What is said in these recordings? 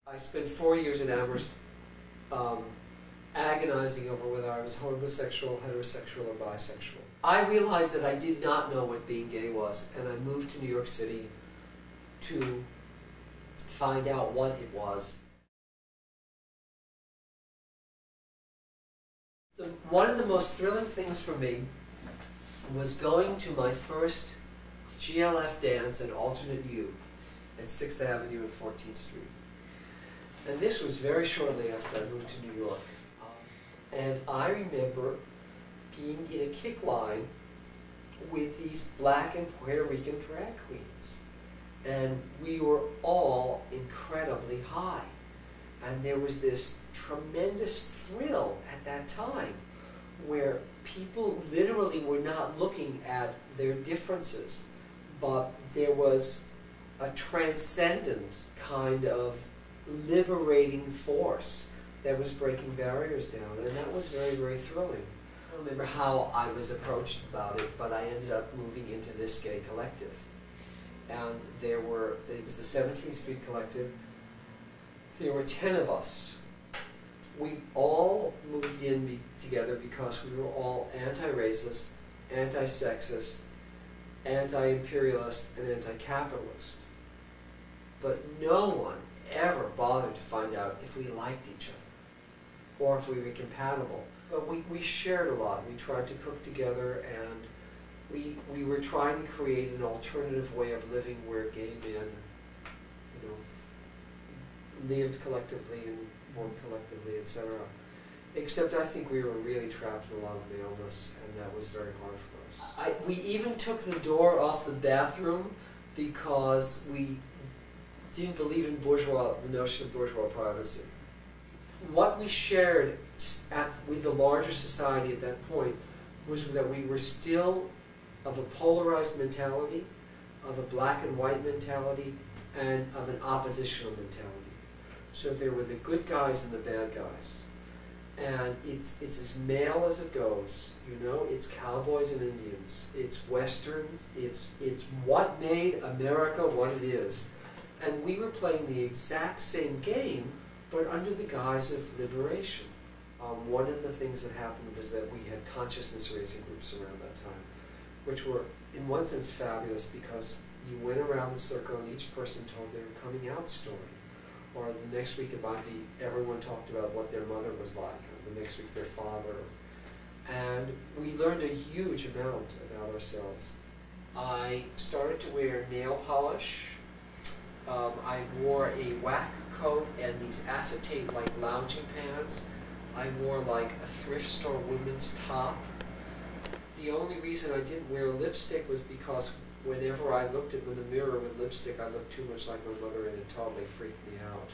I spent 4 years in Amherst agonizing over whether I was homosexual, heterosexual, or bisexual. I realized that I did not know what being gay was, and I moved to New York City to find out what it was. One of the most thrilling things for me was going to my first GLF dance at Alternate U at 6th Avenue and 14th Street. And this was very shortly after I moved to New York. And I remember being in a kick line with these black and Puerto Rican drag queens. And we were all incredibly high. And there was this tremendous thrill at that time where people literally were not looking at their differences, but there was a transcendent kind of liberating force that was breaking barriers down, and that was very, very thrilling. I don't remember how I was approached about it, but I ended up moving into this gay collective. And it was the 17th Street Collective. There were 10 of us. We all moved in together because we were all anti-racist, anti-sexist, anti-imperialist, and anti-capitalist. But no one ever bothered to find out if we liked each other or if we were compatible. But we shared a lot. We tried to cook together, and we were trying to create an alternative way of living where gay men, lived collectively and worked collectively, etc. Except I think we were really trapped in a lot of maleness, and that was very hard for us. We even took the door off the bathroom because we didn't believe in the notion of bourgeois privacy. What we shared with the larger society at that point was that we were still of a polarized mentality, of a black and white mentality, and of an oppositional mentality. So there were the good guys and the bad guys. And it's as male as it goes, it's cowboys and Indians, it's westerns, it's what made America what it is. And we were playing the exact same game, but under the guise of liberation. One of the things that happened was that we had consciousness-raising groups around that time, which were, in one sense, fabulous because you went around the circle and each person told their coming out story. Or the next week it might be everyone talked about what their mother was like, or the next week their father. And we learned a huge amount about ourselves. I started to wear nail polish. I wore a whack coat and these acetate-like lounging pants. I wore like a thrift store women's top. The only reason I didn't wear lipstick was because whenever I looked in the mirror with lipstick, I looked too much like my mother, and it totally freaked me out.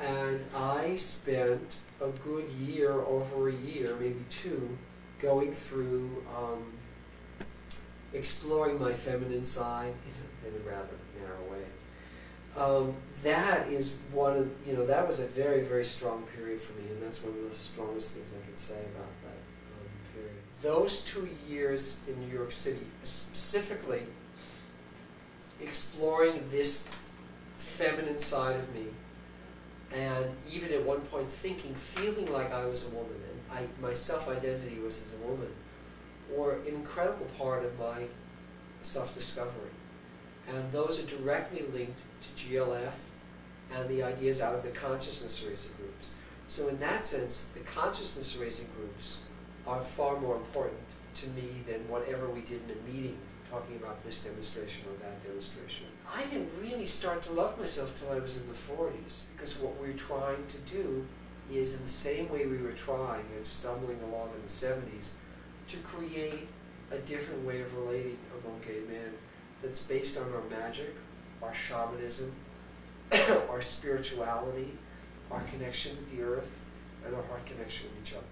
And I spent a good year, over a year, maybe two, going through exploring my feminine side in a rather narrow way. That is that was a very, very strong period for me, and that's one of the strongest things I can say about that period. Those 2 years in New York City, specifically exploring this feminine side of me, and even at one point feeling like I was a woman, and my self-identity was as a woman, were an incredible part of my self-discovery. And those are directly linked to GLF and the ideas out of the consciousness-raising groups. So in that sense, the consciousness-raising groups are far more important to me than whatever we did in a meeting talking about this demonstration or that demonstration. I didn't really start to love myself till I was in the 40s, because what we're trying to do is, in the same way we were trying and stumbling along in the 70s, to create a different way of relating among gay men that's based on our magic, our shamanism, our spirituality, our connection with the earth, and our heart connection with each other.